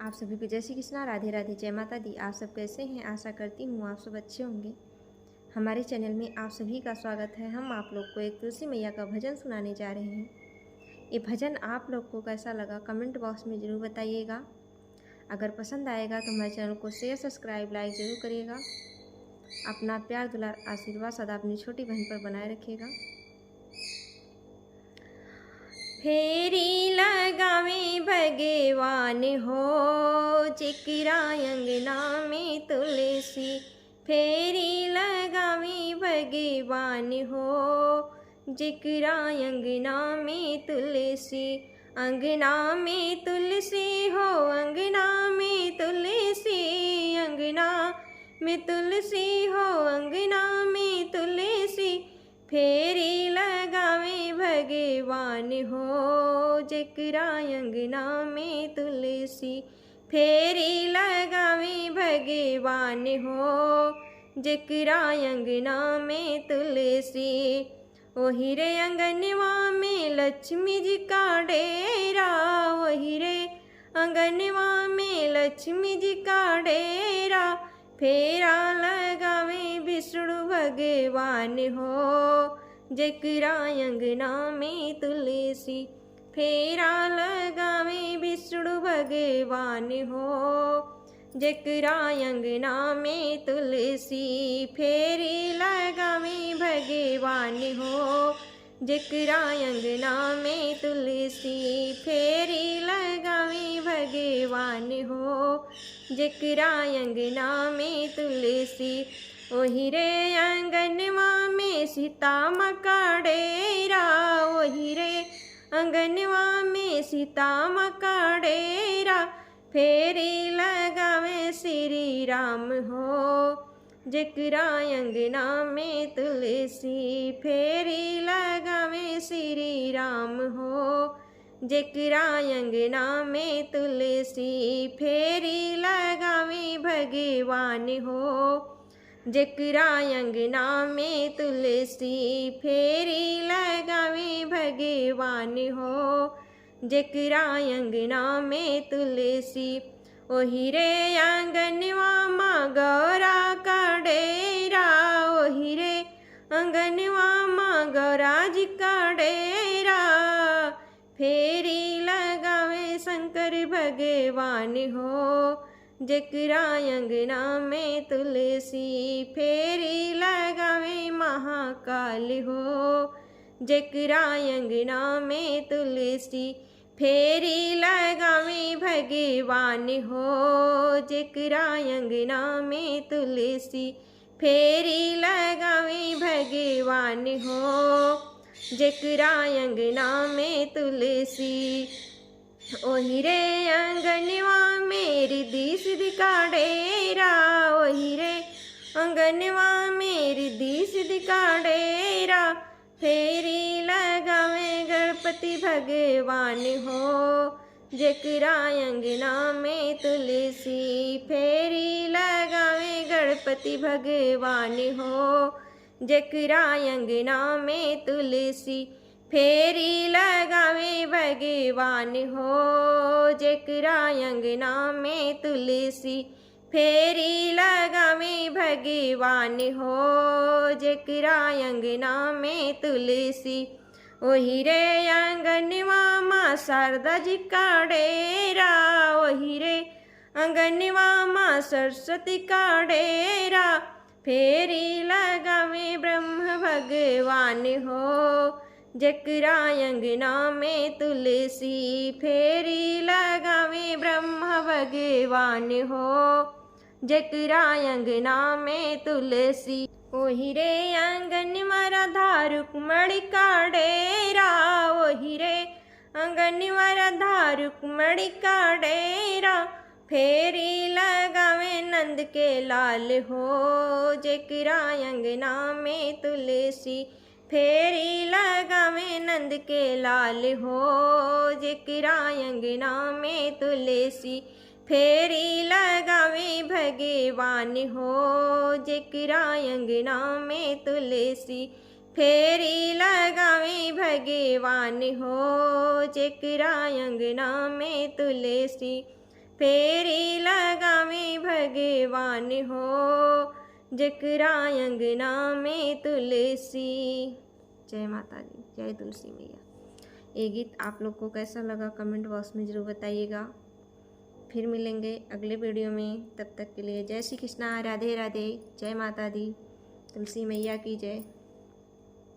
आप सभी को जय श्री कृष्णा, राधे राधे, जय माता दी। आप सब कैसे हैं? आशा करती हूँ आप सब अच्छे होंगे। हमारे चैनल में आप सभी का स्वागत है। हम आप लोग को एक तुलसी मैया का भजन सुनाने जा रहे हैं। ये भजन आप लोग को कैसा लगा कमेंट बॉक्स में ज़रूर बताइएगा। अगर पसंद आएगा तो हमारे चैनल को शेयर, सब्सक्राइब, लाइक ज़रूर करिएगा। अपना प्यार, दुलार, आशीर्वाद सदा अपनी छोटी बहन पर बनाए रखिएगा। फेरी लगावे भगवान हो, जेकरा अंगना में तुलसी। फेरी लगावे भगवान हो, जेकरा अंगना में तुलसी। अंगना में तुलसी हो, अंगना में तुलसी, अंगना में तुलसी हो, अंगना में तुलसी। फेरी लगावे भगवान हो, जेकरा अंगना में तुलसी। फेरी लगावे भगवान हो, जेकरा अंगना में तुलसी। वही रे अंगनवा में लक्ष्मी जी का डेरा, वही रे अंगनवा में लक्ष्मी जी का डेरा। फेरा लगावे विष्णु भगवान हो, जेकरा अंगना में तुलसी। फेरा लगावे विष्णु भगवान हो, जेकरा अंगना में तुलसी। फेरी लगावे भगवान हो, जेकरा अंगना में तुलसी। फेरी लगावे भगवान हो, जेकरा अंगना में तुलसी। ओही रे अंगनवा में सीता माँ का डेरा, ओही रे अंगनवा में सीता माँ का डेरा। फेरी लगावे श्री राम हो, जेकरा अंगना में तुलसी। फेरी लगावे श्री राम हो, जेकरा अंगना में तुलसी। फेरी लगावे भगवान हो, जेकरा अंगना में तुलसी। फेरी लगावे भगवान हो, जेकरा अंगना में तुलसी। ओही रे अंगनवा माँ गौरा का डेरा, ओही रे अंगनवा माँ गौरा जी का डेरा। फेरी लगावे शंकर भगवान हो, जेकरा अंगना में तुलसी। फेरी लगावे महाकाल हो, जेकरा अंगना में तुलसी। फेरी लगावे भगवान हो, जेकरा अंगना में तुलसी। फेरी लगावे भगवान हो, जेकरा अंगना में तुलसी। ओही रे अंगनवा मेरी दी सिद्धि का डेरा, ओही रे अंगनवा मेरी दी सिद्धि का डेरा। फेरी लगावे गणपति भगवान हो, जेकरा अंगना में तुलसी। फेरी लगावे गणपति भगवान हो, जेकरा अंगना में तुलसी। फेरी लगावे भगवान हो, जेकरा अंगना में तुलसी। फेरी लगावे भगवान हो, जेकरा अंगना में तुलसी। ओही रे अंगनवा माँ शारदा जी का डेरा, ओही रे अंगनवा माँ सरस्वती का डेरा। फेरी लगावे ब्रह्म भगवान हो, जेकरा अंगना में तुलसी। फेरी लगावे ब्रह्म भगवान हो, जेकरा अंगना में तुलसी। ओही रे अंगनवा राधा रुक्मणी का डेरा, ओही रे अंगनवा राधा रुक्मणी का डेरा। फेरी लगावे नंद के लाल हो, जेकरा अंगना में तुलसी। फेरी लगावे नंद के लाल हो, जेकरा अंगना में तुलसी। फेरी लगावे भगवान हो, जेकरा अंगना में तुलसी। फेरी लगावे भगवान हो, जेकरा अंगना में तुलसी। फेरी लगावे भगवान हो, जकरा अंगना में तुलसी। जय माता दी, जय तुलसी मैया। ये गीत आप लोग को कैसा लगा कमेंट बॉक्स में ज़रूर बताइएगा। फिर मिलेंगे अगले वीडियो में, तब तक के लिए जय श्री कृष्णा, राधे राधे, जय माता दी, तुलसी मैया की जय।